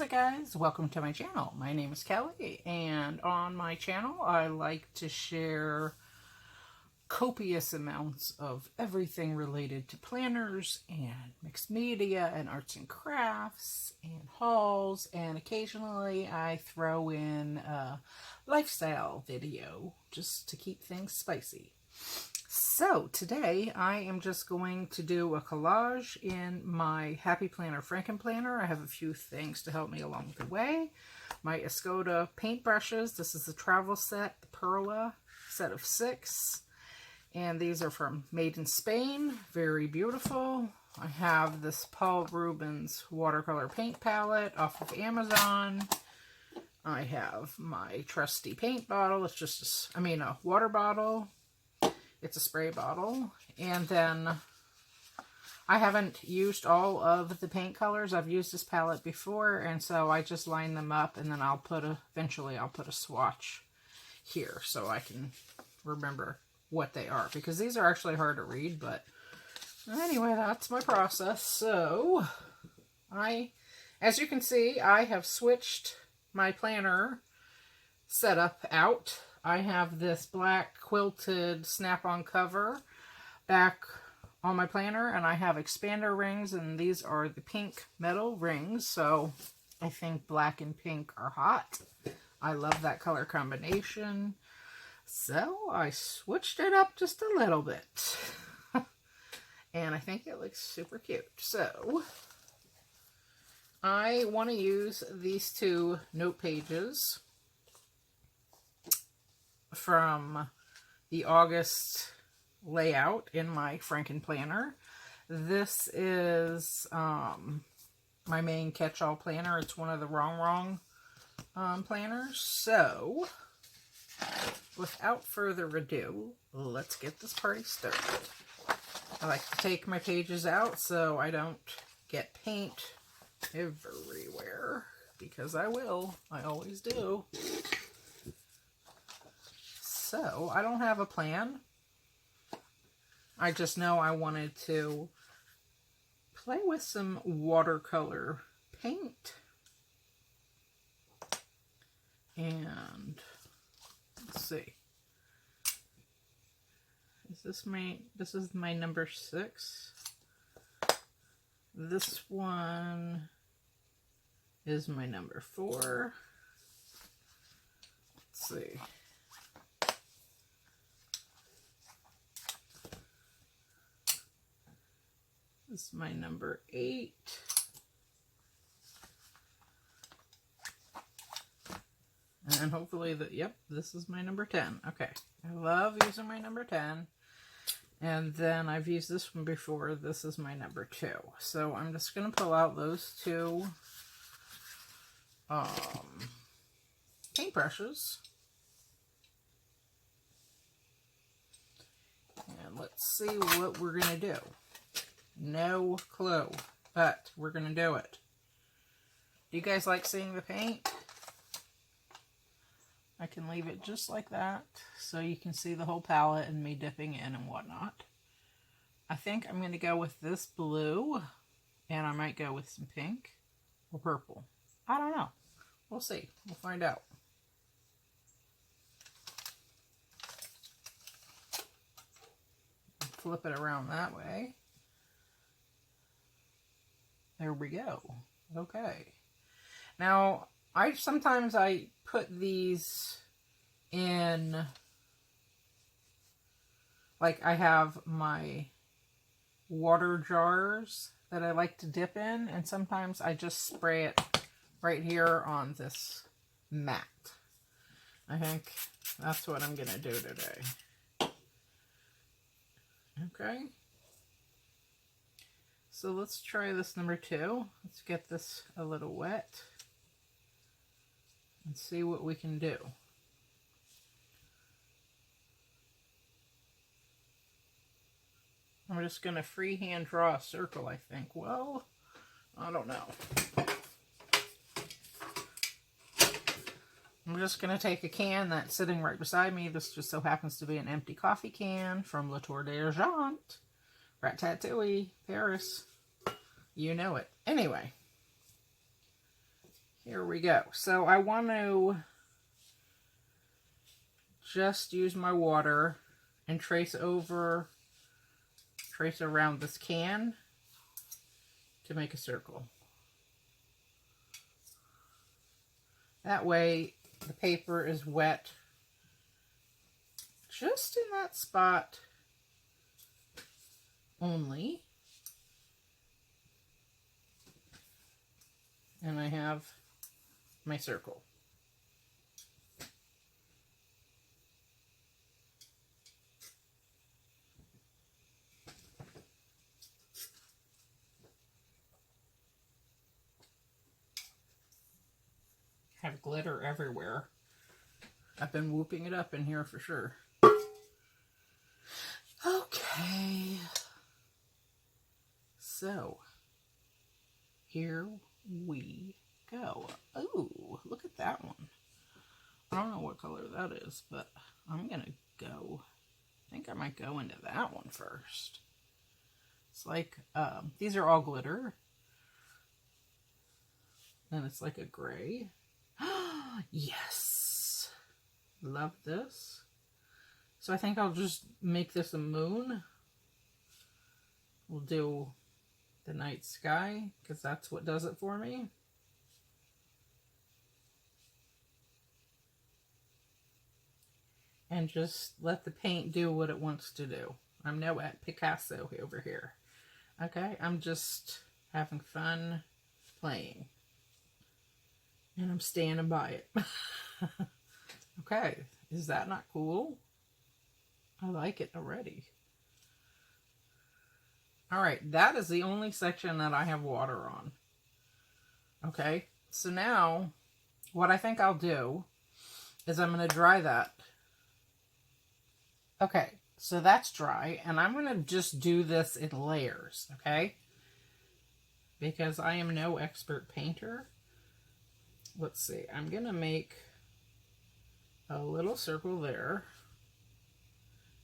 How's it, guys? Welcome to my channel. My name is Kelly, and on my channel I like to share copious amounts of everything related to planners and mixed media and arts and crafts and hauls, and occasionally I throw in a lifestyle video just to keep things spicy. So today I am just going to do a collage in my Happy Planner FrankenPlanner. I have a few things to help me along the way. My Escoda paint brushes. This is the travel set, the Perla set of 6. And these are from Made in Spain. Very beautiful. I have this Paul Rubens watercolor paint palette off of Amazon. I have my trusty paint bottle. It's just a water bottle. It's a spray bottle. And then I haven't used all of the paint colors. I've used this palette before, and so I just line them up, and then eventually I'll put a swatch here so I can remember what they are, because these are actually hard to read. But anyway, that's my process. So as you can see, I have switched my planner setup out. I have this black quilted snap-on cover back on my planner, and I have expander rings, and these are the pink metal rings, so I think black and pink are hot. I love that color combination, so I switched it up just a little bit, and I think it looks super cute. So I want to use these 2 note pages from the August layout in my FrankenPlanner. This is my main catch-all planner. It's one of the wrong planners. So without further ado, let's get this party started. I like to take my pages out so I don't get paint everywhere, because I will. I always do. So, I don't have a plan. I just know I wanted to play with some watercolor paint. And let's see. This is my number 6. This one is my number 4. Let's see. This is my number 8. And hopefully this is my number 10. Okay. I love using my number 10. And then I've used this one before. This is my number 2. So I'm just going to pull out those 2 paintbrushes. And let's see what we're going to do. No clue, but we're going to do it. Do you guys like seeing the paint? I can leave it just like that so you can see the whole palette and me dipping in and whatnot. I think I'm going to go with this blue, and I might go with some pink or purple. I don't know. We'll see. We'll find out. Flip it around that way. There we go. Okay. Now, sometimes I put these in, like I have my water jars that I like to dip in, and sometimes I just spray it right here on this mat. I think that's what I'm going to do today. Okay. So let's try this number 2. Let's get this a little wet and see what we can do. I'm just going to freehand draw a circle, I think. Well, I don't know. I'm just going to take a can that's sitting right beside me. This just so happens to be an empty coffee can from La Tour d'Argent, Ratatouille, Paris. You know it. Anyway, here we go. So I want to just use my water and trace around this can to make a circle. That way the paper is wet just in that spot only. And I have my circle. Have glitter everywhere. I've been whooping it up in here for sure. Okay. So, here we go. Oh, look at that one. I don't know what color that is, but I'm going to go. I think I might go into that one first. It's like, these are all glitter. And it's like a gray. Yes. Love this. So I think I'll just make this a moon. We'll do the night sky, because that's what does it for me. And just let the paint do what it wants to do. I'm no at Picasso over here. Okay, I'm just having fun playing. And I'm standing by it. Okay, is that not cool? I like it already. Alright, that is the only section that I have water on. Okay, so now what I think I'll do is I'm going to dry that. Okay, so that's dry, and I'm going to just do this in layers, okay? Because I am no expert painter. Let's see, I'm going to make a little circle there,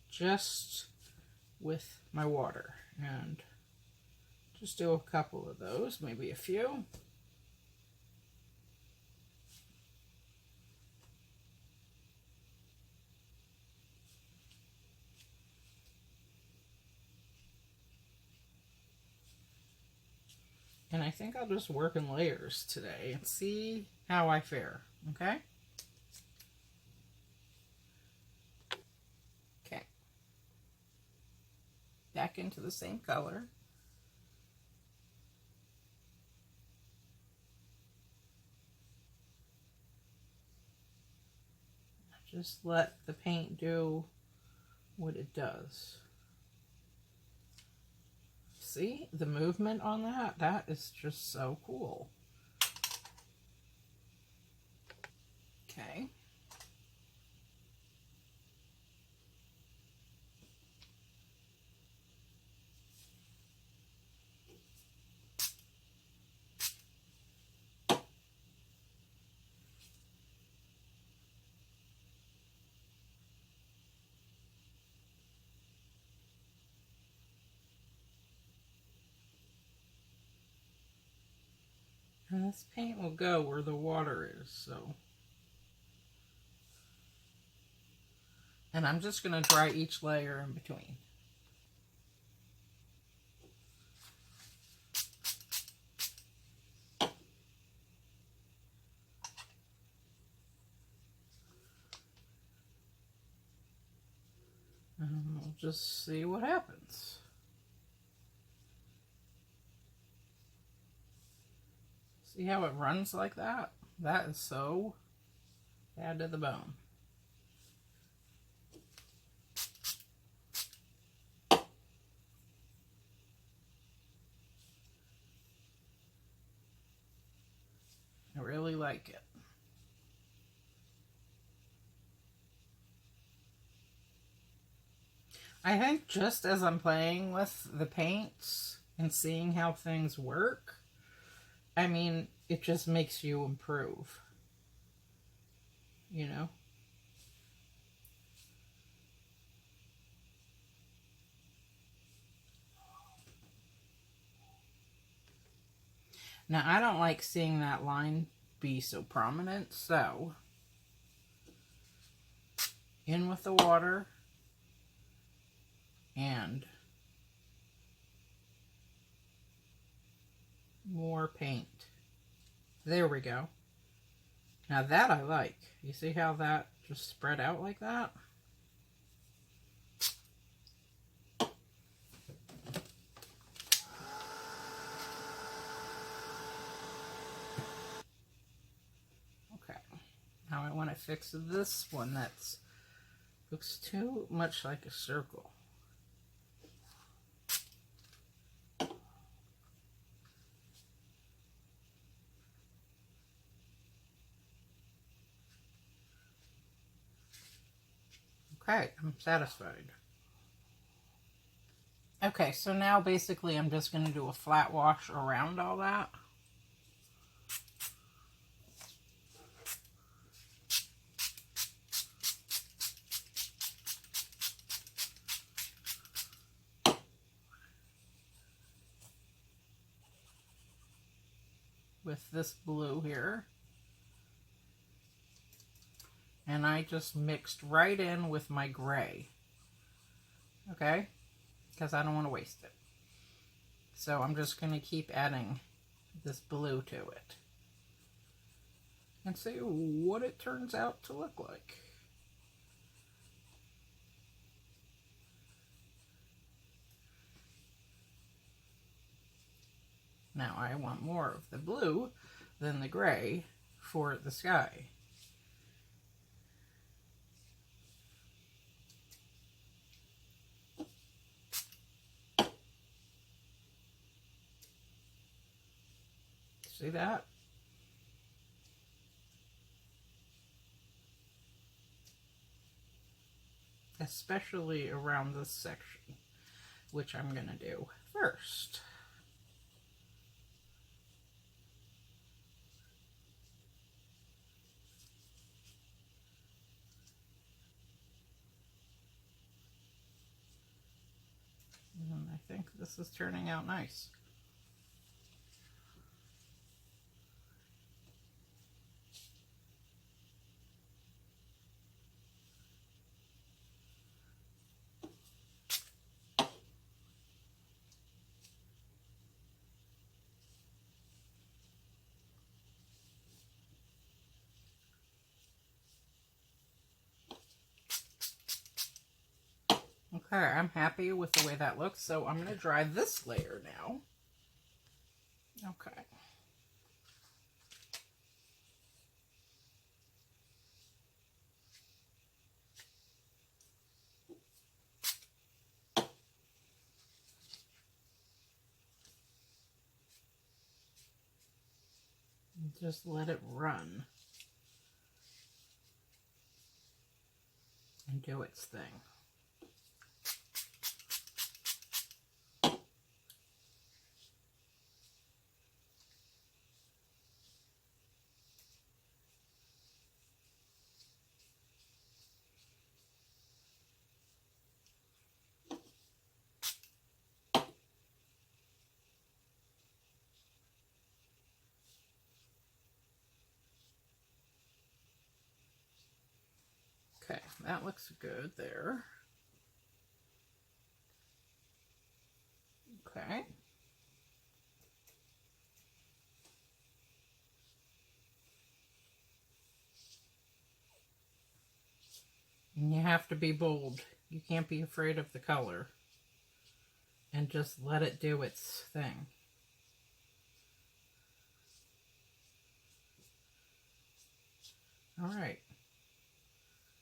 just with my water, and just do a couple of those, maybe a few. And I think I'll just work in layers today and see how I fare, okay? Okay. Back into the same color. Just let the paint do what it does. See the movement on that? That is just so cool. Okay. And this paint will go where the water is, so. And I'm just going to dry each layer in between. And we'll just see what happens. See how it runs like that? That is so bad to the bone. I really like it. I think just as I'm playing with the paints and seeing how things work, I mean, it just makes you improve, you know? Now, I don't like seeing that line be so prominent. So in with the water and more paint. There we go. Now that I like. You see how that just spread out like that? Okay. Now I want to fix this one that's looks too much like a circle. Okay, I'm satisfied. Okay, so now basically I'm just going to do a flat wash around all that. With this blue here. And I just mixed right in with my gray. Okay? Because I don't want to waste it. So I'm just going to keep adding this blue to it. And see what it turns out to look like. Now I want more of the blue than the gray for the sky. See that? Especially around this section, which I'm going to do first. And I think this is turning out nice. Okay, I'm happy with the way that looks, so I'm going to dry this layer now. Okay. Just let it run and do its thing. Okay, that looks good there. Okay. And you have to be bold. You can't be afraid of the color. And just let it do its thing. All right.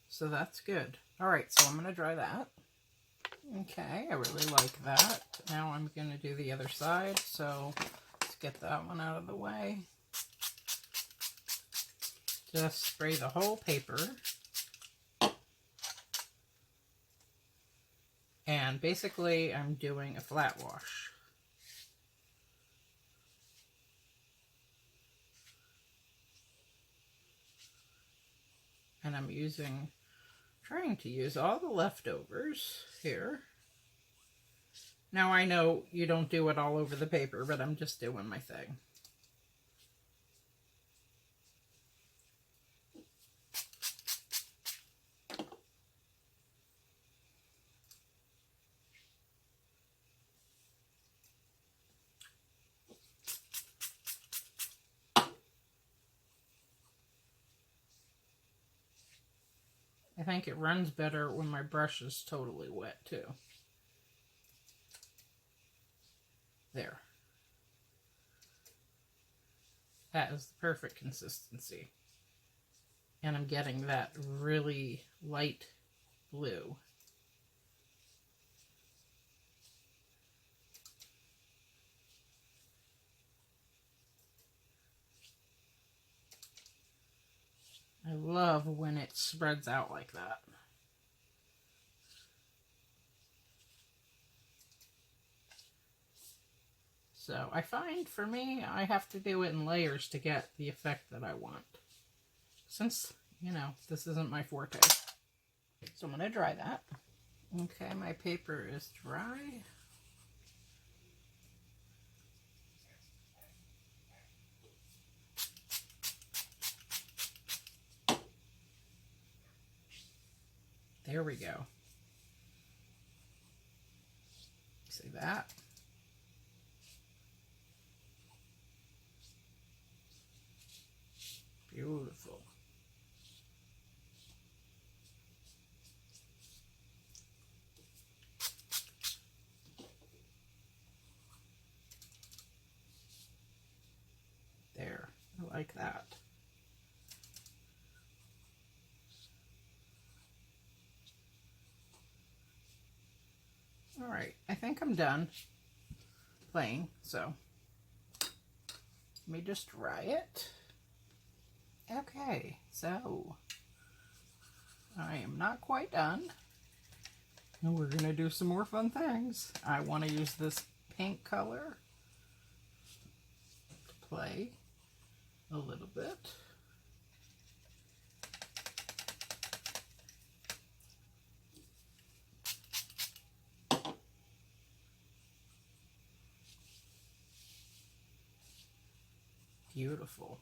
So that's good. All right, so I'm going to dry that. Okay, I really like that. Now I'm going to do the other side. So let's get that one out of the way. Just spray the whole paper. And basically I'm doing a flat wash. And I'm trying to use all the leftovers here. Now I know you don't do it all over the paper, but I'm just doing my thing. I think it runs better when my brush is totally wet too. There. That is the perfect consistency. And I'm getting that really light blue. I love when it spreads out like that. So I find for me, I have to do it in layers to get the effect that I want. Since, you know, this isn't my forte. So I'm going to dry that. Okay, my paper is dry. There we go. See that? Beautiful. There, I like that. All right, I think I'm done playing, so let me just dry it. Okay, so I am not quite done. And we're going to do some more fun things. I want to use this pink color to play a little bit. Beautiful.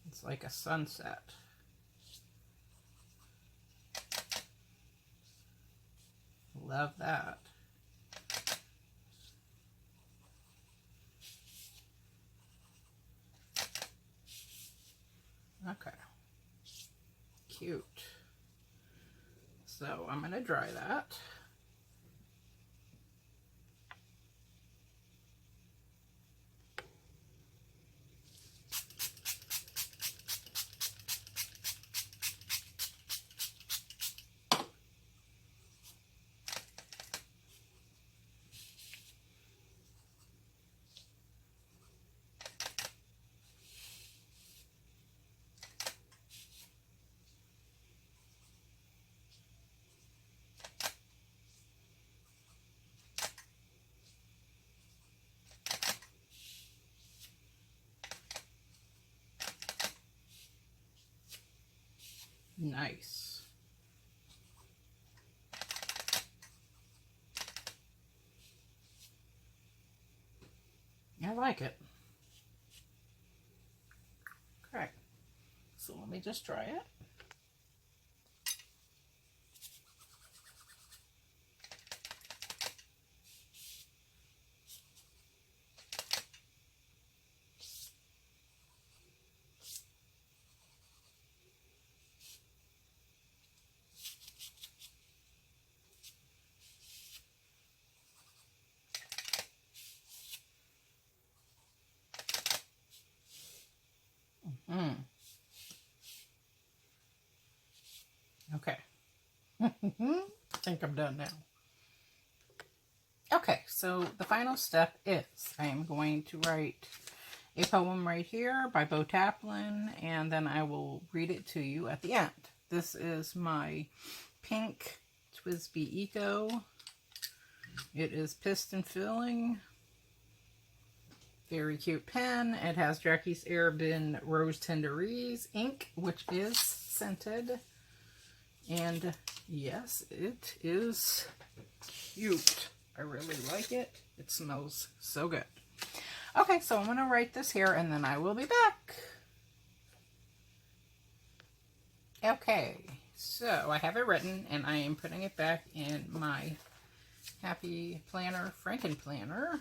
It's like a sunset. Love that. Okay. Cute. So I'm going to dry that. Nice. I like it. Okay. So let me just try it. Okay. I think I'm done now. Okay, so the final step is I am going to write a poem right here by Bo Taplin, and then I will read it to you at the end. This is my pink Twisby Eco. It is piston filling. Very cute pen. It has Jackie's Arabin Rose Tenderies ink, which is scented. And yes, it is cute. I really like it. It smells so good. Okay, so I'm going to write this here and then I will be back. Okay, so I have it written and I am putting it back in my Happy Planner, FrankenPlanner.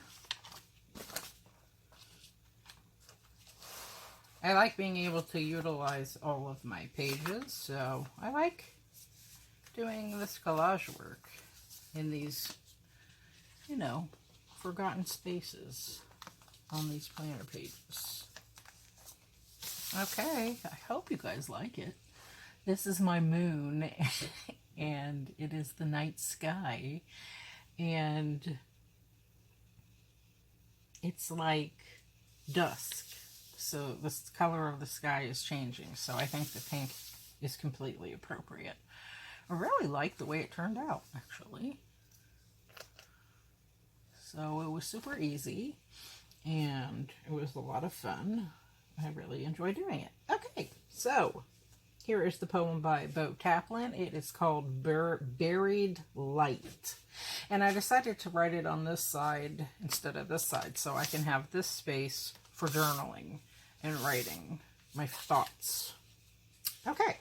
I like being able to utilize all of my pages, so I like doing this collage work in these, you know, forgotten spaces on these planner pages. Okay, I hope you guys like it. This is my moon, and it is the night sky, and it's like dusk. So the color of the sky is changing, so I think the pink is completely appropriate. I really like the way it turned out, actually. So it was super easy, and it was a lot of fun. I really enjoyed doing it. Okay, so here is the poem by Bo Taplin. It is called Buried Light. And I decided to write it on this side instead of this side, so I can have this space for journaling and writing my thoughts. Okay,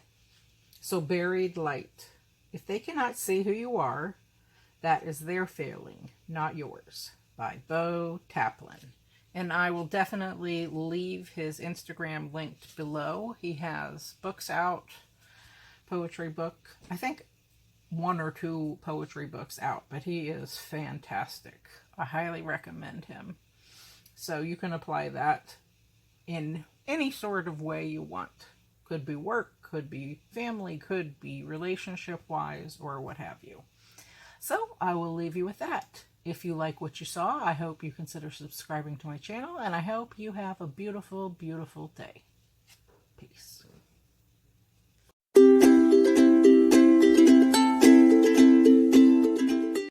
so buried light. If they cannot see who you are, that is their failing, not yours. By Bo Taplin. And I will definitely leave his Instagram linked below. He has books out, poetry book. I think 1 or 2 poetry books out, but he is fantastic. I highly recommend him. So you can apply that in any sort of way you want. Could be work, could be family, could be relationship-wise, or what have you. So I will leave you with that. If you like what you saw, I hope you consider subscribing to my channel, and I hope you have a beautiful, beautiful day. Peace.